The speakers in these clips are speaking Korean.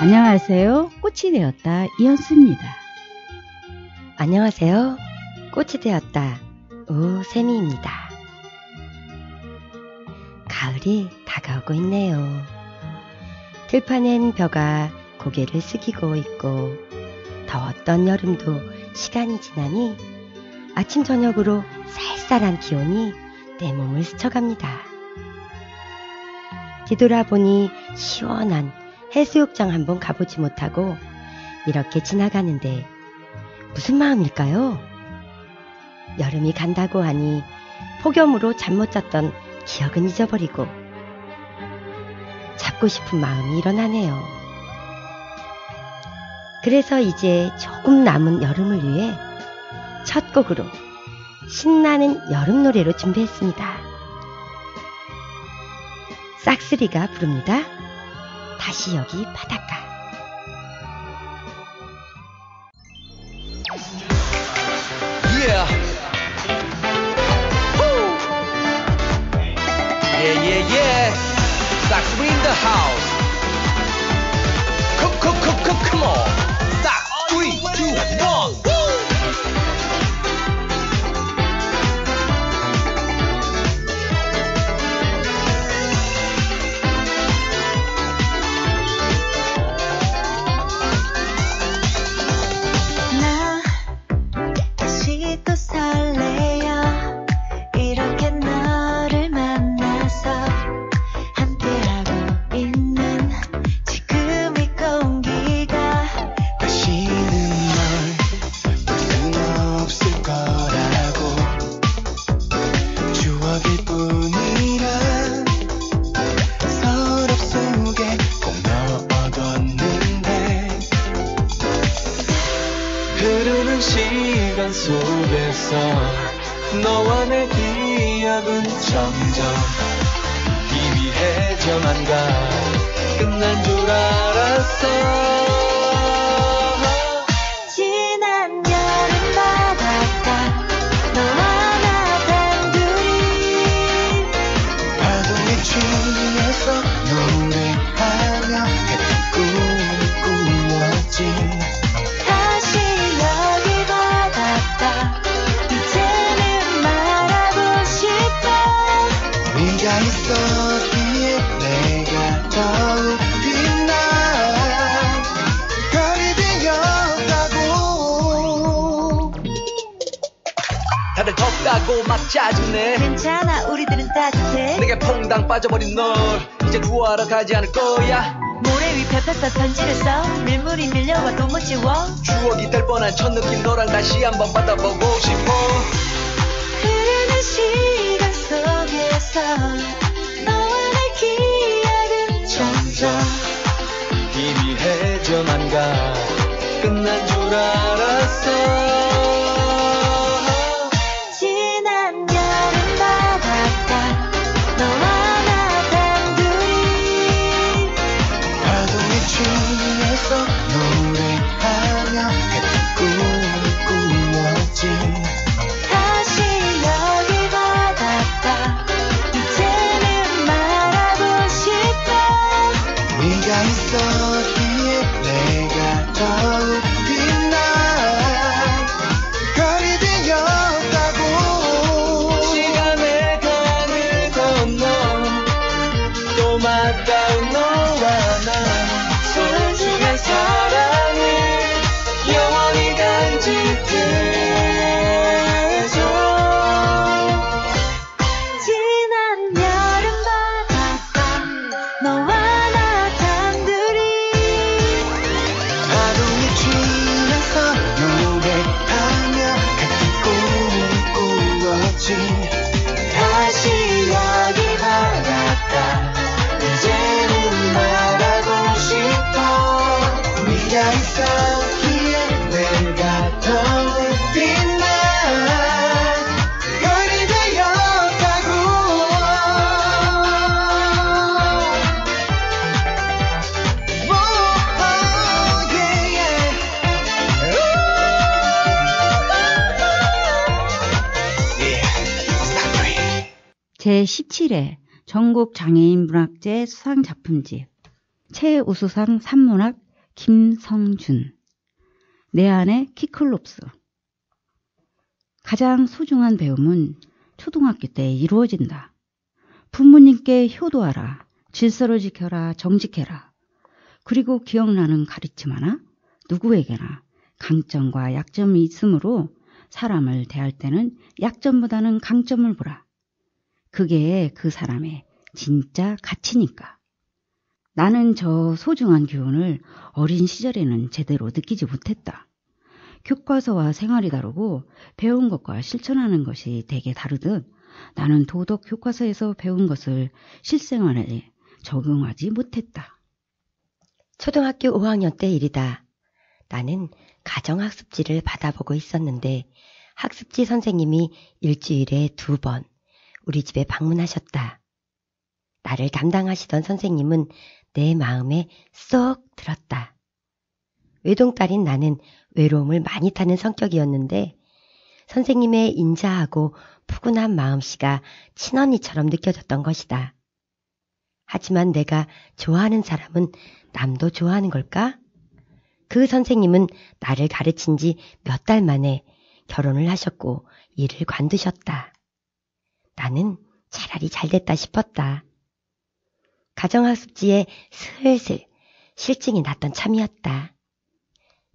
안녕하세요. 꽃이 되었다 이현수입니다. 안녕하세요. 꽃이 되었다 오세미입니다. 가을이 다가오고 있네요. 들판엔 벼가 고개를 숙이고 있고 더웠던 여름도 시간이 지나니 아침 저녁으로 쌀쌀한 기온이 내 몸을 스쳐갑니다. 뒤돌아보니 시원한 해수욕장 한번 가보지 못하고 이렇게 지나가는데 무슨 마음일까요? 여름이 간다고 하니 폭염으로 잠 못 잤던 기억은 잊어버리고 잡고 싶은 마음이 일어나네요. 그래서 이제 조금 남은 여름을 위해 첫 곡으로 신나는 여름 노래로 준비했습니다. 싹쓸이가 부릅니다. 다시 여기 바닷가. Yeah. Woo. Yeah, yeah, yeah. 싹쓸이 in the house. Come on. 싹 3, 2, 1. Woo. 흐르는 시간 속에서 너와 내 기억은 점점 희미해져만 가. 끝난 줄 알았어. 지난 여름 바닷가 너와 나 단둘이 파도에 취해서 노래하며 같은 꿈을 꾸었지. 네가 있었기에 내가 더욱 빛나. 별이 되었다고. 다들 덥다고 막 짜증내. 괜찮아 우리들은 따뜻해. 내게 퐁당 빠져버린 널 이제 구하러 가지 않을 거야. 모래 위 펴펴서 편지를 써. 밀물이 밀려와도 못 지워. 추억이 될 뻔한 첫 느낌 너랑 다시 한번 받아보고 싶어. 흐르는 시간 속에서 너와 내 기억은 점점 희미해져만 가. 끝난 줄 알았어. 지난 여름 바닷가 너와 나 단둘이 파도에 취해서 노래하며 같은 꿈을 꾸었지. 다시 여기 바닷가 이제는 말하고 싶어. 네가 있었기에 내가 더욱 빛나. 별이 되었다고. 시간의 강을 건너 또 맞닿은 너와 나 소중한 사랑을 영원히 간직해줘. 지난 여름 바닷가 너와 나 단둘이 파도에 취해서 노래하며 같은 꿈을 꾸었지. 다시 여기 바닷가 이제는 말하고 싶어. 네가 있었기에 내가 더욱 빛나. 별이 되었다고. Oh, yeah, yeah. 제17회 전국 장애인 문학제 수상 작품집 최우수상 산문학 김성준. 내 안의 키클롭스. 가장 소중한 배움은 초등학교 때 이루어진다. 부모님께 효도하라, 질서를 지켜라, 정직해라. 그리고 기억나는 가르침 하나, 누구에게나 강점과 약점이 있으므로 사람을 대할 때는 약점보다는 강점을 보라. 그게 그 사람의 진짜 가치니까. 나는 저 소중한 교훈을 어린 시절에는 제대로 느끼지 못했다. 교과서와 생활이 다르고 배운 것과 실천하는 것이 되게 다르듯 나는 도덕 교과서에서 배운 것을 실생활에 적용하지 못했다. 초등학교 5학년 때 일이다. 나는 가정학습지를 받아보고 있었는데 학습지 선생님이 일주일에 2번 우리 집에 방문하셨다. 나를 담당하시던 선생님은 내 마음에 쏙 들었다. 외동딸인 나는 외로움을 많이 타는 성격이었는데 선생님의 인자하고 푸근한 마음씨가 친언니처럼 느껴졌던 것이다. 하지만 내가 좋아하는 사람은 남도 좋아하는 걸까? 그 선생님은 나를 가르친 지 몇 달 만에 결혼을 하셨고 일을 관두셨다. 나는 차라리 잘됐다 싶었다. 가정학습지에 슬슬 실증이 났던 참이었다.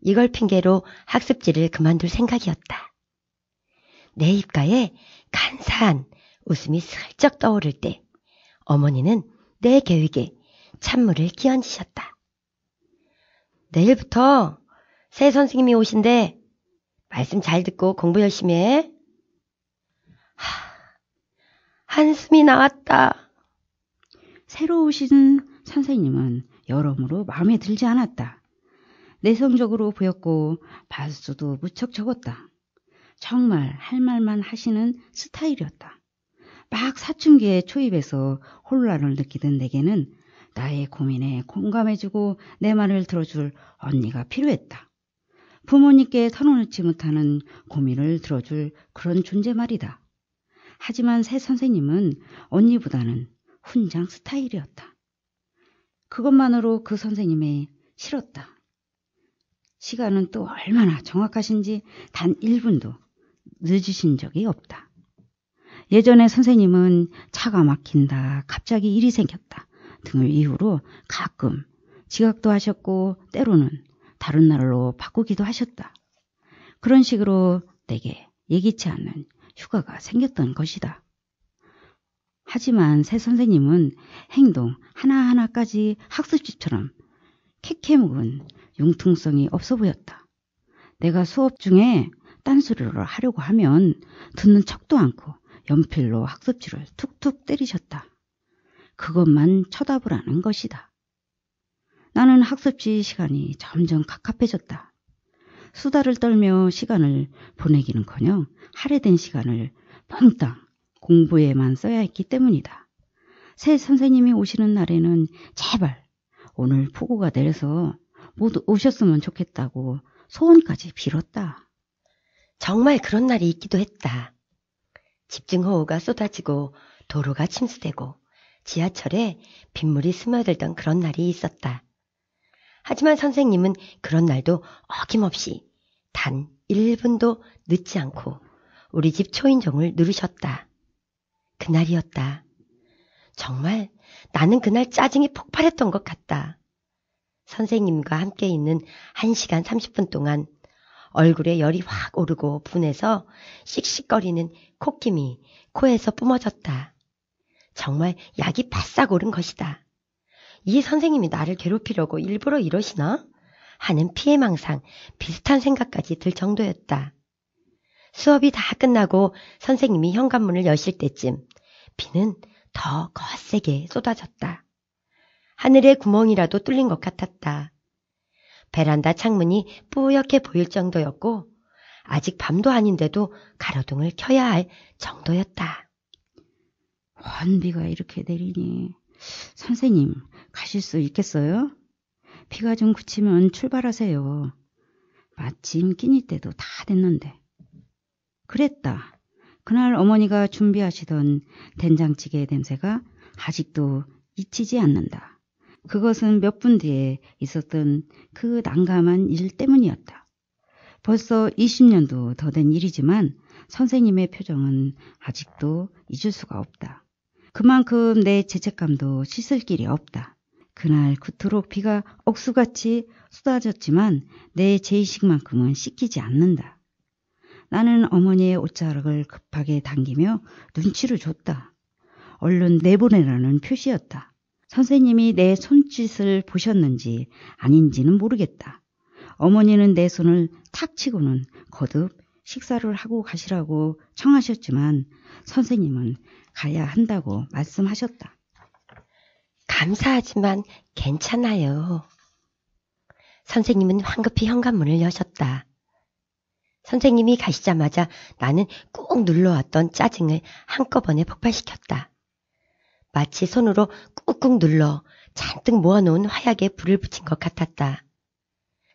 이걸 핑계로 학습지를 그만둘 생각이었다. 내 입가에 간사한 웃음이 슬쩍 떠오를 때 어머니는 내 계획에 찬물을 끼얹으셨다. 내일부터 새 선생님이 오신대. 말씀 잘 듣고 공부 열심히 해. 한숨이 나왔다. 새로 오신 선생님은 여러모로 마음에 들지 않았다. 내성적으로 보였고 발수도 무척 적었다. 정말 할 말만 하시는 스타일이었다. 막 사춘기에 초입해서 혼란을 느끼던 내게는 나의 고민에 공감해주고 내 말을 들어줄 언니가 필요했다. 부모님께 털어놓지 못하는 고민을 들어줄 그런 존재 말이다. 하지만 새 선생님은 언니보다는 훈장 스타일이었다. 그것만으로 그 선생님이 싫었다. 시간은 또 얼마나 정확하신지 단 1분도 늦으신 적이 없다. 예전에 선생님은 차가 막힌다, 갑자기 일이 생겼다 등을 이유로 가끔 지각도 하셨고 때로는 다른 날로 바꾸기도 하셨다. 그런 식으로 내게 예기치 않는 휴가가 생겼던 것이다. 하지만 새 선생님은 행동 하나하나까지 학습지처럼 캐캐묵은 융통성이 없어 보였다. 내가 수업 중에 딴소리를 하려고 하면 듣는 척도 않고 연필로 학습지를 툭툭 때리셨다. 그것만 쳐다보라는 것이다. 나는 학습지 시간이 점점 갑갑해졌다. 수다를 떨며 시간을 보내기는커녕 할애된 시간을 몽땅 공부에만 써야 했기 때문이다. 새 선생님이 오시는 날에는 제발 오늘 폭우가 내려서 모두 오셨으면 좋겠다고 소원까지 빌었다. 정말 그런 날이 있기도 했다. 집중호우가 쏟아지고 도로가 침수되고 지하철에 빗물이 스며들던 그런 날이 있었다. 하지만 선생님은 그런 날도 어김없이 단 1분도 늦지 않고 우리 집 초인종을 누르셨다. 그날이었다. 정말 나는 그날 짜증이 폭발했던 것 같다. 선생님과 함께 있는 1시간 30분 동안 얼굴에 열이 확 오르고 분해서 씩씩거리는 콧김이 코에서 뿜어졌다. 정말 약이 바싹 오른 것이다. 이 선생님이 나를 괴롭히려고 일부러 이러시나? 하는 피해망상 비슷한 생각까지 들 정도였다. 수업이 다 끝나고 선생님이 현관문을 여실 때쯤 비는 더 거세게 쏟아졌다. 하늘에 구멍이라도 뚫린 것 같았다. 베란다 창문이 뿌옇게 보일 정도였고 아직 밤도 아닌데도 가로등을 켜야 할 정도였다. 원비가 이렇게 내리니 선생님 가실 수 있겠어요? 비가 좀 그치면 출발하세요. 마침 끼니 때도 다 됐는데. 그랬다. 그날 어머니가 준비하시던 된장찌개 냄새가 아직도 잊히지 않는다. 그것은 몇 분 뒤에 있었던 그 난감한 일 때문이었다. 벌써 20년도 더 된 일이지만 선생님의 표정은 아직도 잊을 수가 없다. 그만큼 내 죄책감도 씻을 길이 없다. 그날 그토록 비가 억수같이 쏟아졌지만 내 죄의식만큼은 씻기지 않는다. 나는 어머니의 옷자락을 급하게 당기며 눈치를 줬다. 얼른 내보내라는 표시였다. 선생님이 내 손짓을 보셨는지 아닌지는 모르겠다. 어머니는 내 손을 탁 치고는 거듭 식사를 하고 가시라고 청하셨지만 선생님은 가야 한다고 말씀하셨다. 감사하지만 괜찮아요. 선생님은 황급히 현관문을 여셨다. 선생님이 가시자마자 나는 꾹 눌러왔던 짜증을 한꺼번에 폭발시켰다. 마치 손으로 꾹꾹 눌러 잔뜩 모아놓은 화약에 불을 붙인 것 같았다.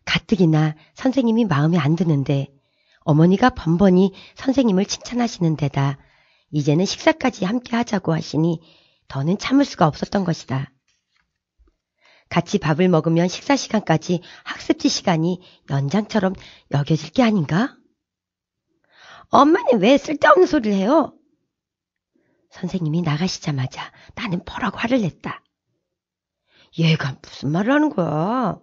가뜩이나 선생님이 마음에 안 드는데 어머니가 번번이 선생님을 칭찬하시는 데다 이제는 식사까지 함께 하자고 하시니 더는 참을 수가 없었던 것이다. 같이 밥을 먹으면 식사 시간까지 학습지 시간이 연장처럼 여겨질 게 아닌가? 엄마는 왜 쓸데없는 소리를 해요? 선생님이 나가시자마자 나는 버럭 화를 냈다. 얘가 무슨 말을 하는 거야?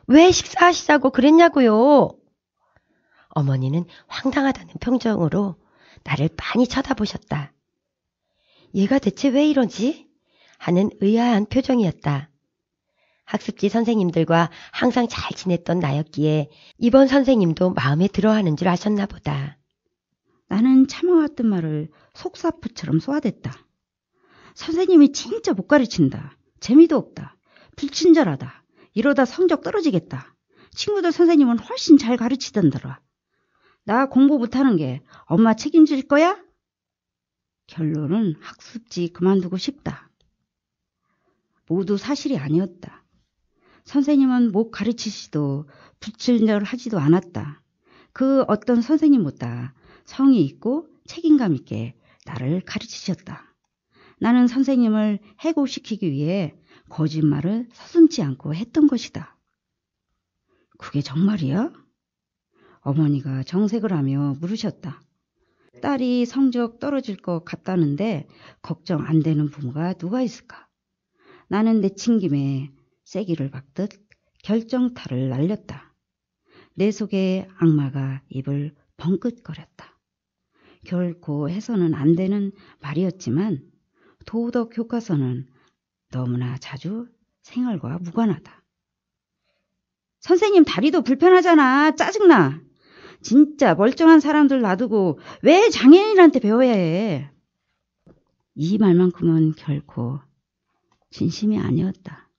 왜 식사하시자고 그랬냐고요? 어머니는 황당하다는 표정으로 나를 빤히 쳐다보셨다. 얘가 대체 왜 이러지? 하는 의아한 표정이었다. 학습지 선생님들과 항상 잘 지냈던 나였기에 이번 선생님도 마음에 들어하는 줄 아셨나 보다. 나는 참아왔던 말을 속사포처럼 쏘아댔다. 선생님이 진짜 못 가르친다. 재미도 없다. 불친절하다. 이러다 성적 떨어지겠다. 친구들 선생님은 훨씬 잘 가르치던더라. 나 공부 못하는 게 엄마 책임질 거야? 결론은 학습지 그만두고 싶다. 모두 사실이 아니었다. 선생님은 못 가르치시도 불친절하지도 않았다. 그 어떤 선생님보다 성의 있고 책임감 있게 나를 가르치셨다. 나는 선생님을 해고시키기 위해 거짓말을 서슴지 않고 했던 것이다. 그게 정말이야? 어머니가 정색을 하며 물으셨다. 딸이 성적 떨어질 것 같다는데 걱정 안 되는 부모가 누가 있을까? 나는 내친김에 쐐기를 박듯 결정타를 날렸다. 내 속에 악마가 입을 벙긋거렸다. 결코 해서는 안 되는 말이었지만 도덕 교과서는 너무나 자주 생활과 무관하다. 선생님 다리도 불편하잖아. 짜증나. 진짜 멀쩡한 사람들 놔두고 왜 장애인한테 배워야 해. 이 말만큼은 결코 진심이 아니었다.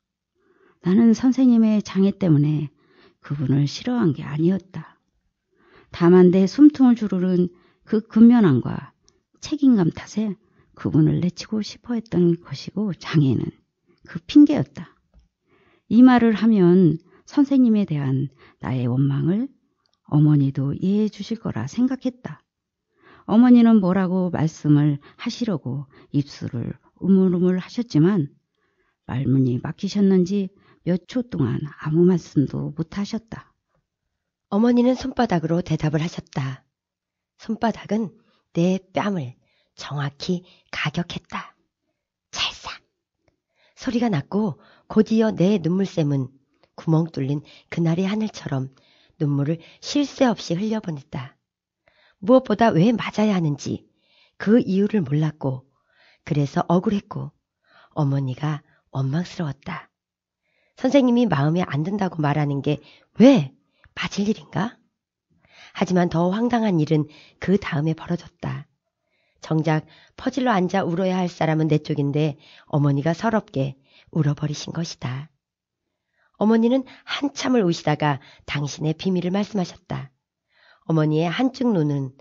나는 선생님의 장애 때문에 그분을 싫어한 게 아니었다. 다만 내 숨통을 주르는 그 근면함과 책임감 탓에 그분을 내치고 싶어 했던 것이고 장애는 그 핑계였다. 이 말을 하면 선생님에 대한 나의 원망을 어머니도 이해해 주실 거라 생각했다. 어머니는 뭐라고 말씀을 하시려고 입술을 우물우물 하셨지만 말문이 막히셨는지 몇 초 동안 아무 말씀도 못 하셨다. 어머니는 손바닥으로 대답을 하셨다. 손바닥은 내 뺨을 정확히 가격했다. 찰싹! 소리가 났고 곧이어 내 눈물샘은 구멍 뚫린 그날의 하늘처럼 눈물을 쉴 새 없이 흘려보냈다. 무엇보다 왜 맞아야 하는지 그 이유를 몰랐고 그래서 억울했고 어머니가 원망스러웠다. 선생님이 마음에 안 든다고 말하는 게 왜 맞을 일인가? 하지만 더 황당한 일은 그 다음에 벌어졌다. 정작 퍼질러 앉아 울어야 할 사람은 내 쪽인데 어머니가 서럽게 울어버리신 것이다. 어머니는 한참을 우시다가 당신의 비밀을 말씀하셨다. 어머니의 한쪽 눈은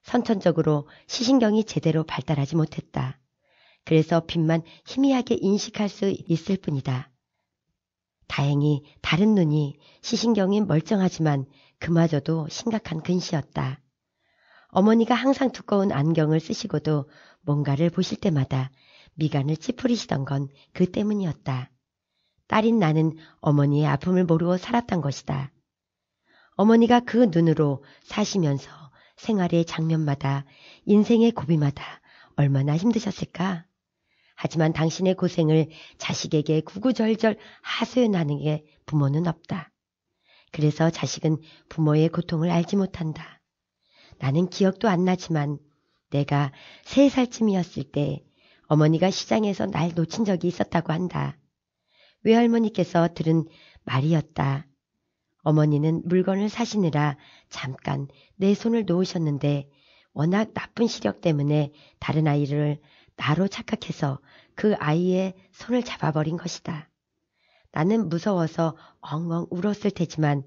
선천적으로 시신경이 제대로 발달하지 못했다. 그래서 빛만 희미하게 인식할 수 있을 뿐이다. 다행히 다른 눈이 시신경이 멀쩡하지만 그마저도 심각한 근시였다. 어머니가 항상 두꺼운 안경을 쓰시고도 뭔가를 보실 때마다 미간을 찌푸리시던 건 그 때문이었다. 딸인 나는 어머니의 아픔을 모르고 살았던 것이다. 어머니가 그 눈으로 사시면서 생활의 장면마다 인생의 고비마다 얼마나 힘드셨을까? 하지만 당신의 고생을 자식에게 구구절절 하소연하는 게 부모는 없다. 그래서 자식은 부모의 고통을 알지 못한다. 나는 기억도 안 나지만 내가 3살쯤이었을 때 어머니가 시장에서 날 놓친 적이 있었다고 한다. 외할머니께서 들은 말이었다. 어머니는 물건을 사시느라 잠깐 내 손을 놓으셨는데 워낙 나쁜 시력 때문에 다른 아이를 나로 착각해서 그 아이의 손을 잡아버린 것이다. 나는 무서워서 엉엉 울었을 테지만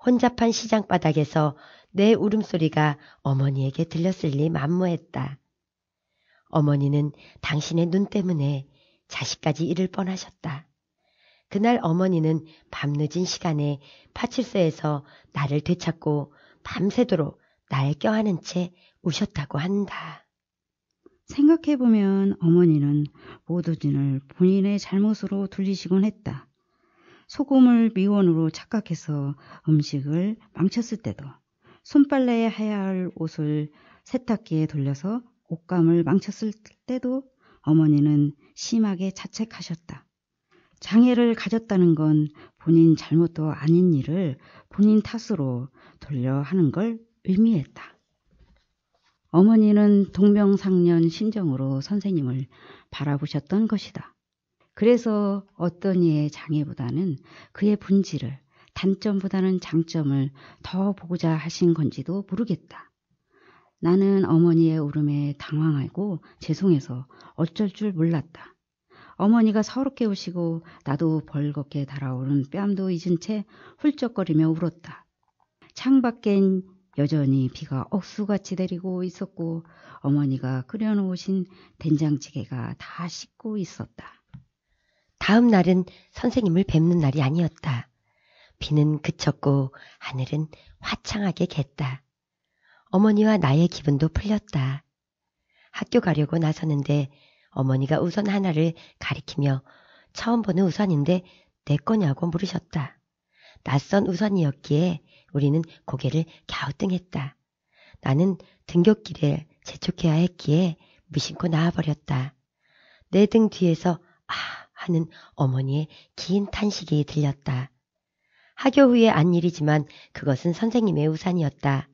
혼잡한 시장 바닥에서 내 울음소리가 어머니에게 들렸을 리 만무했다. 어머니는 당신의 눈 때문에 자식까지 잃을 뻔하셨다. 그날 어머니는 밤늦은 시간에 파출소에서 나를 되찾고 밤새도록 날 껴안은 채 우셨다고 한다. 생각해보면 어머니는 모든 일을 본인의 잘못으로 돌리시곤 했다. 소금을 미원으로 착각해서 음식을 망쳤을 때도, 손빨래에 해야 할 옷을 세탁기에 돌려서 옷감을 망쳤을 때도 어머니는 심하게 자책하셨다. 장애를 가졌다는 건 본인 잘못도 아닌 일을 본인 탓으로 돌려 하는 걸 의미했다. 어머니는 동병상련 심정으로 선생님을 바라보셨던 것이다. 그래서 어떤 이의 장애보다는 그의 본질을, 단점보다는 장점을 더 보고자 하신 건지도 모르겠다. 나는 어머니의 울음에 당황하고 죄송해서 어쩔 줄 몰랐다. 어머니가 서럽게 우시고 나도 벌겋게 달아오른 뺨도 잊은 채 훌쩍거리며 울었다. 창밖엔 여전히 비가 억수같이 내리고 있었고 어머니가 끓여놓으신 된장찌개가 다 식고 있었다. 다음 날은 선생님을 뵙는 날이 아니었다. 비는 그쳤고 하늘은 화창하게 갰다. 어머니와 나의 기분도 풀렸다. 학교 가려고 나서는데 어머니가 우선 하나를 가리키며 처음 보는 우산인데 내 거냐고 물으셨다. 낯선 우산이었기에 우리는 고개를 갸우뚱했다. 나는 등굣길에 재촉해야 했기에 무심코 나와버렸다. 내 등 뒤에서 아 하는 어머니의 긴 탄식이 들렸다. 학교 후에 안 일이지만 그것은 선생님의 우산이었다.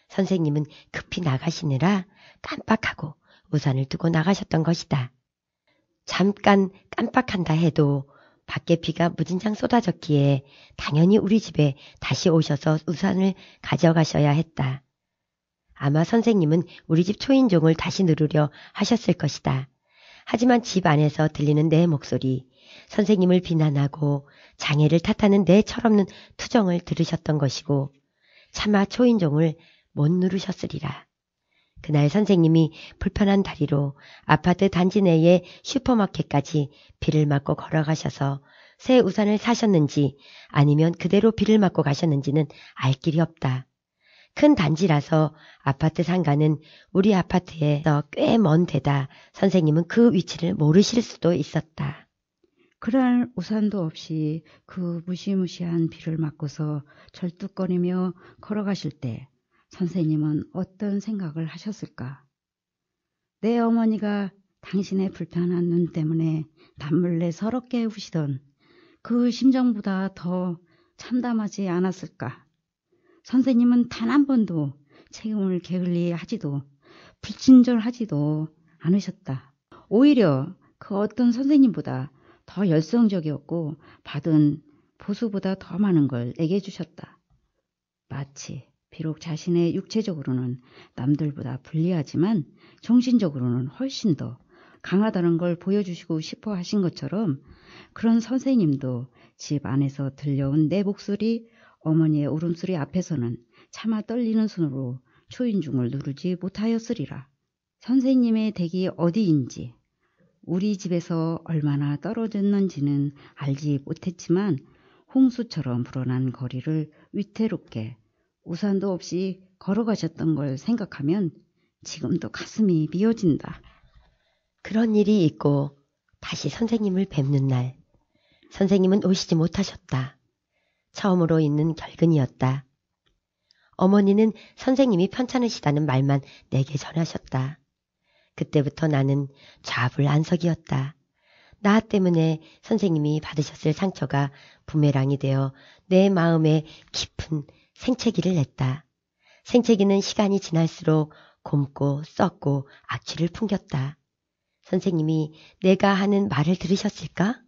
선생님은 급히 나가시느라 깜빡하고 우산을 두고 나가셨던 것이다. 잠깐 깜빡한다 해도 밖에 비가 무진장 쏟아졌기에 당연히 우리 집에 다시 오셔서 우산을 가져가셔야 했다. 아마 선생님은 우리 집 초인종을 다시 누르려 하셨을 것이다. 하지만 집 안에서 들리는 내 목소리, 선생님을 비난하고 장애를 탓하는 내 철없는 투정을 들으셨던 것이고 차마 초인종을 못 누르셨으리라. 그날 선생님이 불편한 다리로 아파트 단지 내의 슈퍼마켓까지 비를 맞고 걸어가셔서 새 우산을 사셨는지 아니면 그대로 비를 맞고 가셨는지는 알 길이 없다. 큰 단지라서 아파트 상가는 우리 아파트에서 꽤 먼 데다 선생님은 그 위치를 모르실 수도 있었다. 그날 우산도 없이 그 무시무시한 비를 맞고서 절뚝거리며 걸어가실 때 선생님은 어떤 생각을 하셨을까? 내 어머니가 당신의 불편한 눈 때문에 남몰래 서럽게 우시던 그 심정보다 더 참담하지 않았을까? 선생님은 단 한 번도 책임을 게을리하지도 불친절하지도 않으셨다. 오히려 그 어떤 선생님보다 더 열성적이었고 받은 보수보다 더 많은 걸 내게 주셨다. 마치 비록 자신의 육체적으로는 남들보다 불리하지만 정신적으로는 훨씬 더 강하다는 걸 보여주시고 싶어 하신 것처럼 그런 선생님도 집 안에서 들려온 내 목소리, 어머니의 울음소리 앞에서는 차마 떨리는 손으로 초인종을 누르지 못하였으리라. 선생님의 댁이 어디인지 우리 집에서 얼마나 떨어졌는지는 알지 못했지만 홍수처럼 불어난 거리를 위태롭게 우산도 없이 걸어가셨던 걸 생각하면 지금도 가슴이 미어진다. 그런 일이 있고 다시 선생님을 뵙는 날 선생님은 오시지 못하셨다. 처음으로 있는 결근이었다. 어머니는 선생님이 편찮으시다는 말만 내게 전하셨다. 그때부터 나는 좌불안석이었다. 나 때문에 선생님이 받으셨을 상처가 부메랑이 되어 내 마음에 깊은 생채기를 냈다. 생채기는 시간이 지날수록 곪고 썩고 악취를 풍겼다. 선생님이 내가 하는 말을 들으셨을까?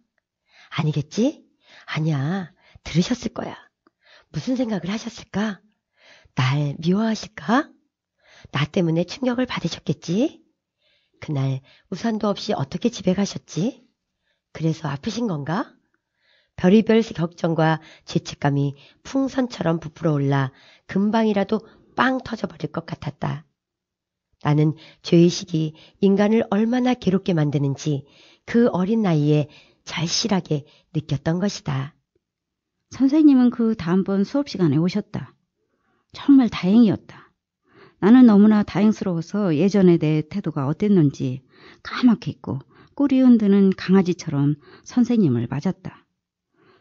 아니겠지? 아니야, 들으셨을 거야. 무슨 생각을 하셨을까? 날 미워하실까? 나 때문에 충격을 받으셨겠지? 그날 우산도 없이 어떻게 집에 가셨지? 그래서 아프신 건가? 별의별 걱정과 죄책감이 풍선처럼 부풀어 올라 금방이라도 빵 터져버릴 것 같았다. 나는 죄의식이 인간을 얼마나 괴롭게 만드는지 그 어린 나이에 절실하게 느꼈던 것이다. 선생님은 그 다음번 수업 시간에 오셨다. 정말 다행이었다. 나는 너무나 다행스러워서 예전에 내 태도가 어땠는지 까맣게 잊고 꼬리 흔드는 강아지처럼 선생님을 맞았다.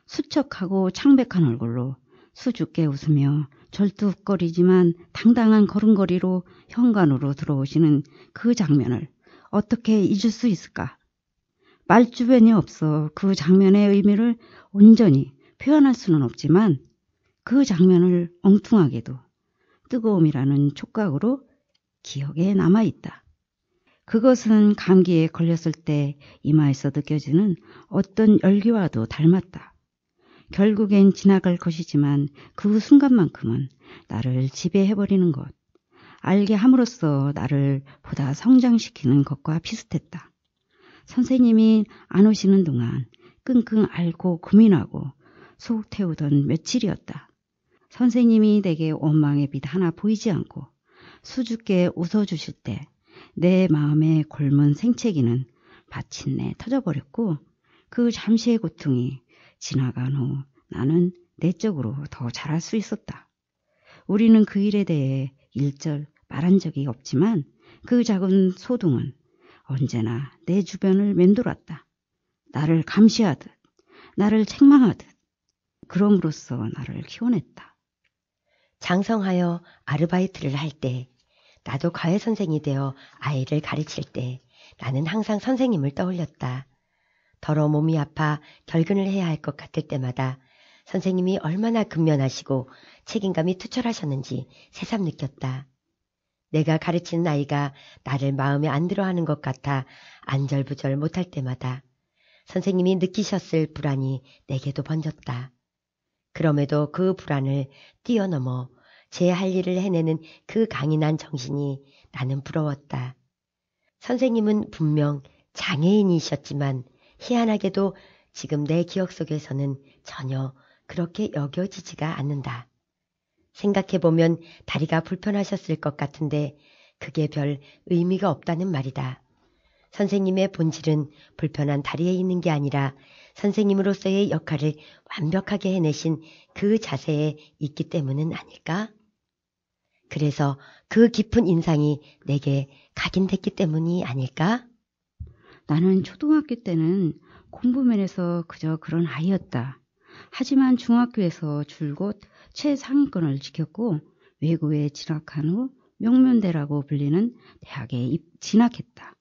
수척하고 창백한 얼굴로 수줍게 웃으며 절뚝거리지만 당당한 걸음걸이로 현관으로 들어오시는 그 장면을 어떻게 잊을 수 있을까? 말주변이 없어 그 장면의 의미를 온전히 표현할 수는 없지만 그 장면을 엉뚱하게도 뜨거움이라는 촉각으로 기억에 남아있다. 그것은 감기에 걸렸을 때 이마에서 느껴지는 어떤 열기와도 닮았다. 결국엔 지나갈 것이지만 그 순간만큼은 나를 지배해버리는 것, 알게 함으로써 나를 보다 성장시키는 것과 비슷했다. 선생님이 안 오시는 동안 끙끙 앓고 고민하고 속 태우던 며칠이었다. 선생님이 내게 원망의 빛 하나 보이지 않고 수줍게 웃어주실 때 내 마음의 골문 생채기는 마침내 터져버렸고 그 잠시의 고통이 지나간 후 나는 내적으로 더 잘할 수 있었다. 우리는 그 일에 대해 일절 말한 적이 없지만 그 작은 소동은 언제나 내 주변을 맴돌았다. 나를 감시하듯, 나를 책망하듯, 그럼으로써 나를 키워냈다. 장성하여 아르바이트를 할 때, 나도 과외 선생이 되어 아이를 가르칠 때 나는 항상 선생님을 떠올렸다. 더러 몸이 아파 결근을 해야 할 것 같을 때마다 선생님이 얼마나 근면하시고 책임감이 투철하셨는지 새삼 느꼈다. 내가 가르치는 아이가 나를 마음에 안 들어하는 것 같아 안절부절 못할 때마다 선생님이 느끼셨을 불안이 내게도 번졌다. 그럼에도 그 불안을 뛰어넘어 제 할 일을 해내는 그 강인한 정신이 나는 부러웠다. 선생님은 분명 장애인이셨지만 희한하게도 지금 내 기억 속에서는 전혀 그렇게 여겨지지가 않는다. 생각해보면 다리가 불편하셨을 것 같은데 그게 별 의미가 없다는 말이다. 선생님의 본질은 불편한 다리에 있는 게 아니라 선생님으로서의 역할을 완벽하게 해내신 그 자세에 있기 때문은 아닐까? 그래서 그 깊은 인상이 내게 각인됐기 때문이 아닐까? 나는 초등학교 때는 공부면에서 그저 그런 아이였다. 하지만 중학교에서 줄곧 최상위권을 지켰고 외고에 진학한 후 명문대라고 불리는 대학에 진학했다.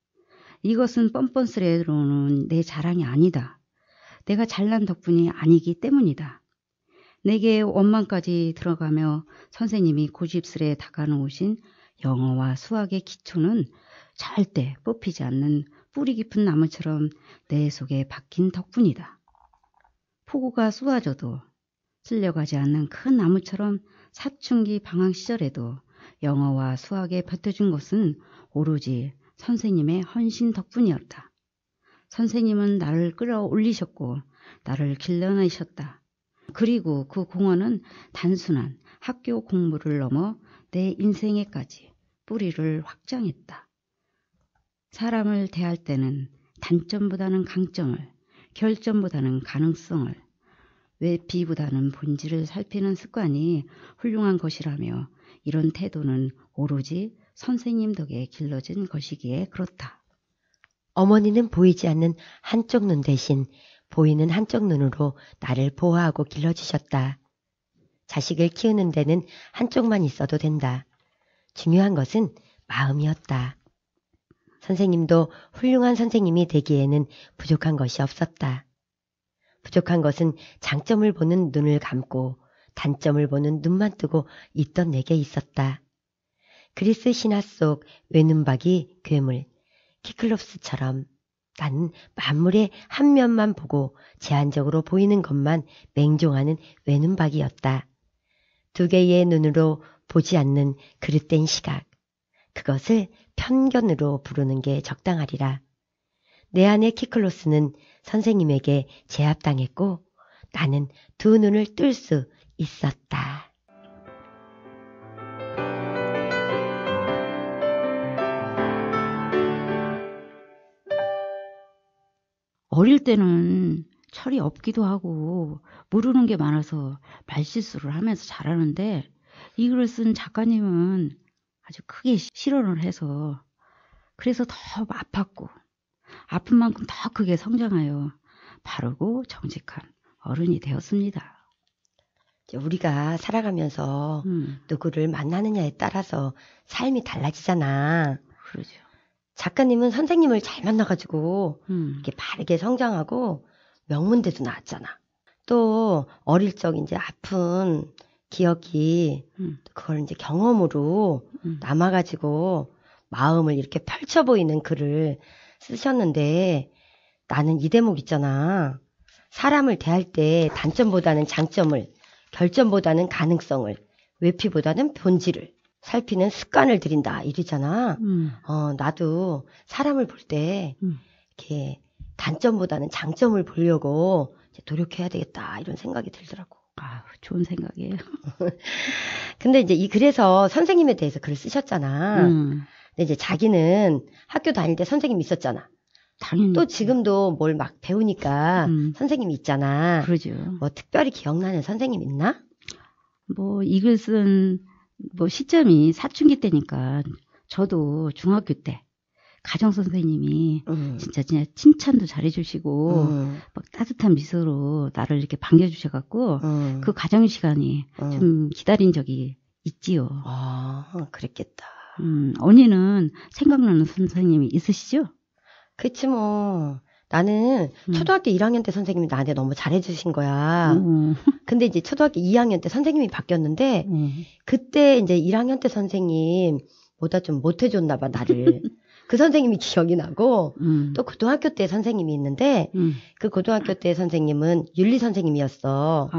이것은 뻔뻔스레로는 내 자랑이 아니다. 내가 잘난 덕분이 아니기 때문이다. 내게 원망까지 들어가며 선생님이 고집스레 다가놓으신 영어와 수학의 기초는 절대 뽑히지 않는 뿌리 깊은 나무처럼 내 속에 박힌 덕분이다. 폭우가 쏟아져도 쓸려가지 않는 큰 나무처럼 사춘기 방황 시절에도 영어와 수학에 버텨준 것은 오로지 선생님의 헌신 덕분이었다. 선생님은 나를 끌어올리셨고 나를 길러내셨다. 그리고 그 공헌은 단순한 학교 공부를 넘어 내 인생에까지 뿌리를 확장했다. 사람을 대할 때는 단점보다는 강점을, 결점보다는 가능성을, 외피보다는 본질을 살피는 습관이 훌륭한 것이라며 이런 태도는 오로지 선생님 덕에 길러진 것이기에 그렇다. 어머니는 보이지 않는 한쪽 눈 대신 보이는 한쪽 눈으로 나를 보호하고 길러주셨다. 자식을 키우는 데는 한쪽만 있어도 된다. 중요한 것은 마음이었다. 선생님도 훌륭한 선생님이 되기에는 부족한 것이 없었다. 부족한 것은 장점을 보는 눈을 감고 단점을 보는 눈만 뜨고 있던 내게 있었다. 그리스 신화 속 외눈박이 괴물 키클롭스처럼 나는 만물의 한 면만 보고 제한적으로 보이는 것만 맹종하는 외눈박이였다. 두 개의 눈으로 보지 않는 그릇된 시각. 그것을 편견으로 부르는 게 적당하리라. 내 안의 키클로스는 선생님에게 제압당했고 나는 두 눈을 뜰 수 있었다. 어릴 때는 철이 없기도 하고 모르는 게 많아서 말실수를 하면서 잘하는데 이 글을 쓴 작가님은 아주 크게 실언을 해서 그래서 더 아팠고 아픈 만큼 더 크게 성장하여 바르고 정직한 어른이 되었습니다. 우리가 살아가면서 누구를 만나느냐에 따라서 삶이 달라지잖아. 그러죠. 작가님은 선생님을 잘 만나가지고 이렇게 바르게 성장하고 명문대도 나왔잖아. 또 어릴 적 이제 아픈 기억이 그걸 이제 경험으로 남아가지고 마음을 이렇게 펼쳐 보이는 글을 쓰셨는데 나는 이 대목 있잖아. 사람을 대할 때 단점보다는 장점을, 결점보다는 가능성을, 외피보다는 본질을 살피는 습관을 들인다 이러잖아. 나도 사람을 볼 때 이렇게 단점보다는 장점을 보려고 이제 노력해야 되겠다 이런 생각이 들더라고. 아, 좋은 생각이에요. 근데 이제 이 글에서 선생님에 대해서 글을 쓰셨잖아. 근데 이제 자기는 학교 다닐 때 선생님이 있었잖아. 당연히. 또 지금도 뭘 막 배우니까 선생님이 있잖아. 그러죠. 뭐 특별히 기억나는 선생님 있나? 뭐 이글 쓴 뭐 시점이 사춘기 때니까 저도 중학교 때 가정 선생님이 진짜 칭찬도 잘해주시고 막 따뜻한 미소로 나를 이렇게 반겨주셔갖고 그 가정 시간이 좀 기다린 적이 있지요. 아, 그랬겠다. 언니는 생각나는 선생님이 있으시죠? 그치 뭐 나는 초등학교 1학년 때 선생님이 나한테 너무 잘해주신 거야. 근데 이제 초등학교 2학년 때 선생님이 바뀌었는데 그때 이제 1학년 때 선생님보다 좀 못해줬나 봐 나를. 그 선생님이 기억이 나고 또 고등학교 때 선생님이 있는데 그 고등학교 때 선생님은 윤리 선생님이었어.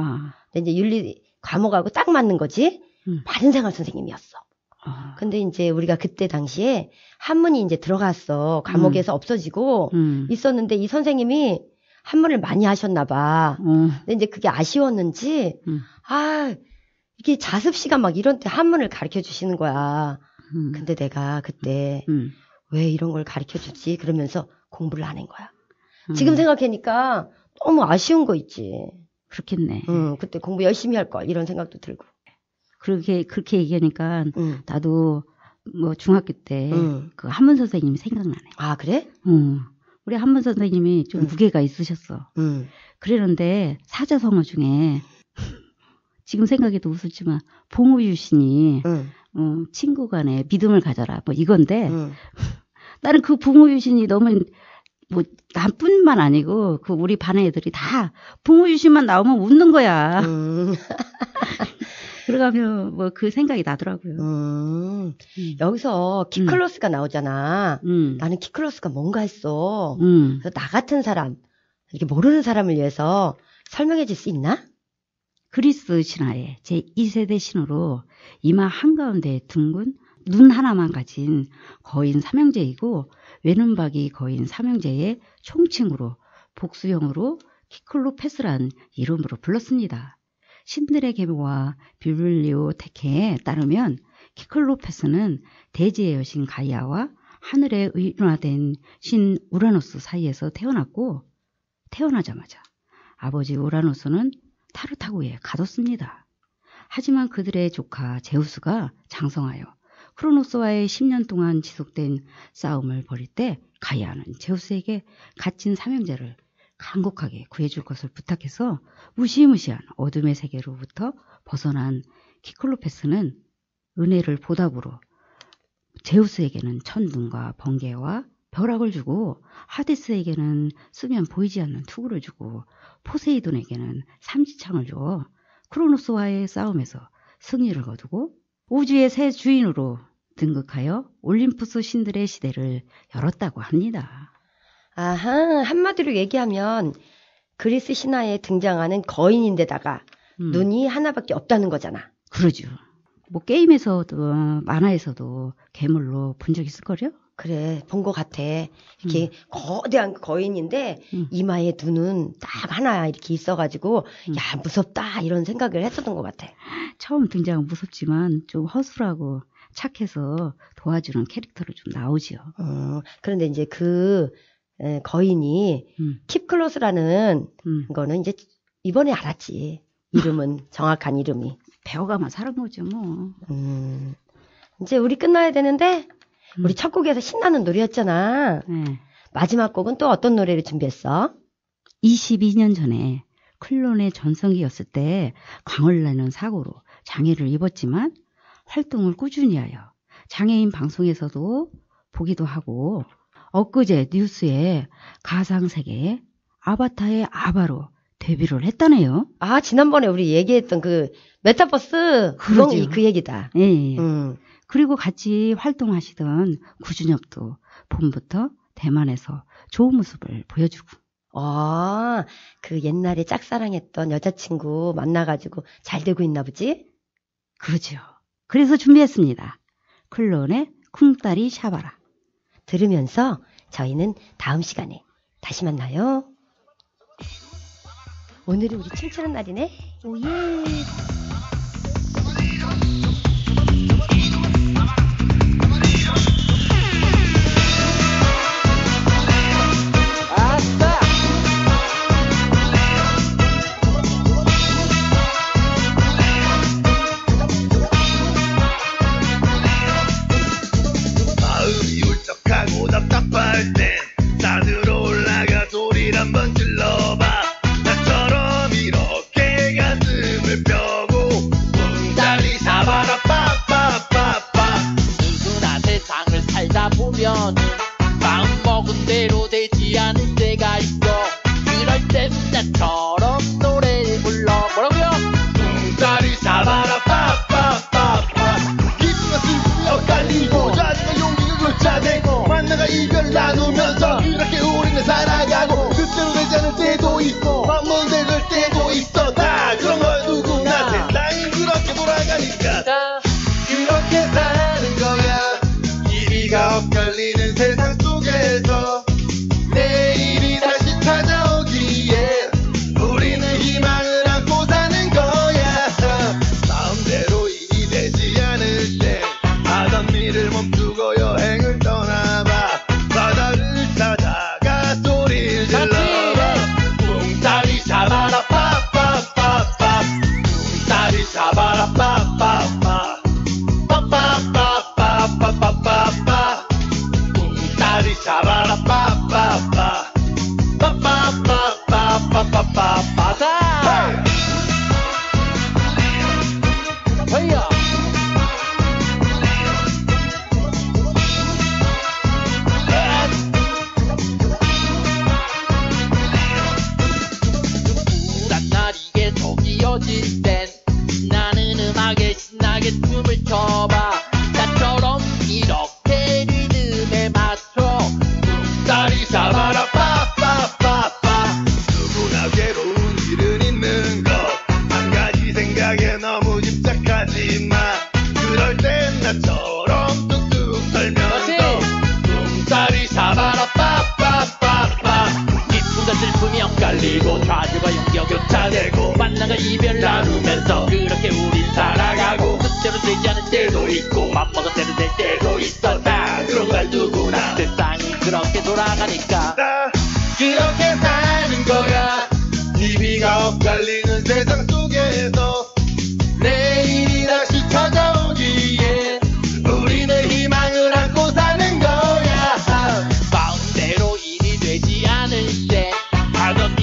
근데 이제 윤리 과목하고 딱 맞는 거지. 바른생활 선생님이었어. 근데 이제 우리가 그때 당시에 한문이 이제 들어갔어. 과목에서 없어지고 있었는데 이 선생님이 한문을 많이 하셨나 봐. 근데 이제 그게 아쉬웠는지 이게 자습 시간 막 이런 때 한문을 가르쳐 주시는 거야. 근데 내가 그때 왜 이런 걸 가르쳐 주지? 그러면서 공부를 안 한 거야. 지금 생각하니까 너무 아쉬운 거 있지. 그렇겠네. 그때 공부 열심히 할 걸 이런 생각도 들고. 그렇게 얘기하니까 나도 뭐 중학교 때 그 한문 선생님이 생각나네. 아, 그래? 우리 한문 선생님이 좀 무게가 있으셨어. 그러는데 사자성어 중에 지금 생각해도 웃었지만 봉우유신이 친구 간에 믿음을 가져라 뭐 이건데 나는 그 봉우유신이 너무 뭐 나뿐만 아니고 그 우리 반 애들이 다 봉우유신만 나오면 웃는 거야. 그러가면 뭐 그 생각이 나더라고요. 여기서 키클로스가 나오잖아. 나는 키클로스가 뭔가 했어. 그래서 나 같은 사람, 이렇게 모르는 사람을 위해서 설명해 줄 수 있나? 그리스 신화의 제2세대 신으로 이마 한가운데 둥근 눈 하나만 가진 거인 삼형제이고 외눈박이 거인 삼형제의 총칭으로 복수형으로 키클로페스란 이름으로 불렀습니다. 신들의 계보와 비블리오테케에 따르면 키클로페스는 대지의 여신 가이아와 하늘에 의존화된 신 우라노스 사이에서 태어났고 태어나자마자 아버지 우라노스는 타르타고에 가뒀습니다. 하지만 그들의 조카 제우스가 장성하여 크로노스와의 10년 동안 지속된 싸움을 벌일 때 가이아는 제우스에게 갇힌 삼형제를 간곡하게 구해줄 것을 부탁해서 무시무시한 어둠의 세계로부터 벗어난 키클로페스는 은혜를 보답으로 제우스에게는 천둥과 번개와 벼락을 주고 하데스에게는 쓰면 보이지 않는 투구를 주고 포세이돈에게는 삼지창을 주어 크로노스와의 싸움에서 승리를 거두고 우주의 새 주인으로 등극하여 올림푸스 신들의 시대를 열었다고 합니다. 아하, 한마디로 얘기하면 그리스 신화에 등장하는 거인인데다가 눈이 하나밖에 없다는 거잖아. 그러죠. 뭐 게임에서도 만화에서도 괴물로 본 적 있을걸요? 그래, 본 것 같아. 이렇게 거대한 거인인데 이마에 눈은 딱 하나 이렇게 있어가지고 야, 무섭다 이런 생각을 했었던 것 같아. 처음 등장은 무섭지만 좀 허술하고 착해서 도와주는 캐릭터로 좀 나오지요. 그런데 이제 그 거인이 킵클로스라는 거는 이제 이번에 알았지. 이름은 정확한 이름이. 배워가만 사는 거죠 뭐. 이제 우리 끝나야 되는데 우리 첫 곡에서 신나는 노래였잖아. 네. 마지막 곡은 또 어떤 노래를 준비했어? 22년 전에 클론의 전성기였을 때 광을 내는 사고로 장애를 입었지만 활동을 꾸준히 하여 장애인 방송에서도 보기도 하고 엊그제 뉴스에 가상세계 아바타의 아바로 데뷔를 했다네요. 아, 지난번에 우리 얘기했던 그 메타버스 그러죠. 그 얘기다. 예. 그리고 같이 활동하시던 구준엽도 봄부터 대만에서 좋은 모습을 보여주고. 아, 그 옛날에 짝사랑했던 여자친구 만나가지고 잘 되고 있나 보지? 그러죠. 그래서 준비했습니다. 클론의 쿵따리 샤바라. 들으면서 저희는 다음 시간에 다시 만나요. 오늘은 우리 춤추는 날이네. 오예. 마음이 울적하고 답답할 땐 산으로 올라가 소리를 한번 질러봐. 나처럼 이렇게 가슴을 펴고 쿵따리 샤바라 빠빠빠빠. 누구나 세상을 살다 보면 마음먹은 대로 되지 않을 때가 있어. 그럴 땐 나처럼 노래를 불러. 뭐라고요? 쿵따리 샤바라 빠빠빠빠. 기쁨과 슬픔이 엇갈리고 짜증과 용기가 교차되고 만나가 이별 나누면서 이렇게 우리는 살아가고 뜻대로 되지 않을 때도 있고 맘먹은 대로 될 때도 있어. 다 그런 걸 누구나 세상이 그렇게 돌아가니까 그렇게 사는 거야. 이리가 엇갈리는 세상 속에서 내일이 다시 찾아오기에 우리는 희망을 안고 사는 거야. 마음대로 일이 되지 않을 때 하던 일을 멈추고 여행을 떠나봐. 바다를 찾아가 소리를 질러봐. 쿵따리 샤바라 빠빠빠빠. 쿵따리 샤바라 빠빠빠. 빠빠빠빠빠빠빠빠. 쿵따리 샤바라 빠빠빠. 빠빠빠빠빠빠빠빠. 허이야. 우울한 날이 계속 이어질 땐 나는 음악에 신나게 춤을 춰봐. 나처럼 이렇게 리듬에 맞춰 쿵따리 샤바라 빠빠빠빠. 누구나 괴로운 일은 있는 것. 한 가지 생각에 너무 집착하지 마. 그럴 땐 나처럼 뚝뚝 설면서 쿵따리 샤바라 빠빠빠빠. 기쁨과 슬픔이 엇갈리고 좌절과 용기가 교차되고 만나가 이별 나누면서 그렇게 우린 살아가고 뜻대로 되지 않을 때도 있고 맘먹은 대로 될 때도 있어. 다 그런 걸 누구나 세상이 그렇게 돌아가니까 나 그렇게 사는 거야. TV가 엇갈리는 세상 속에서 내일이 다시 찾아오기에 우리는 희망을 안고 사는 거야. 마음대로 일이 되지 않을 때 하던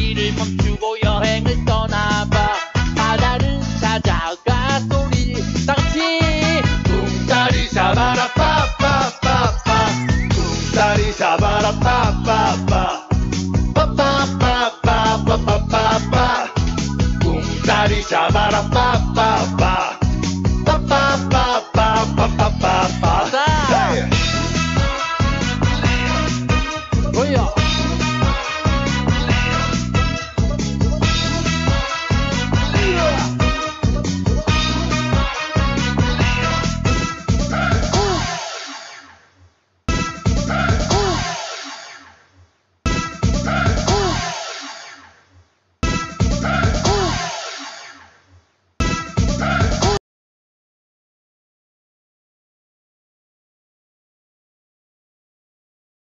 자리 잡아라 빠빠빠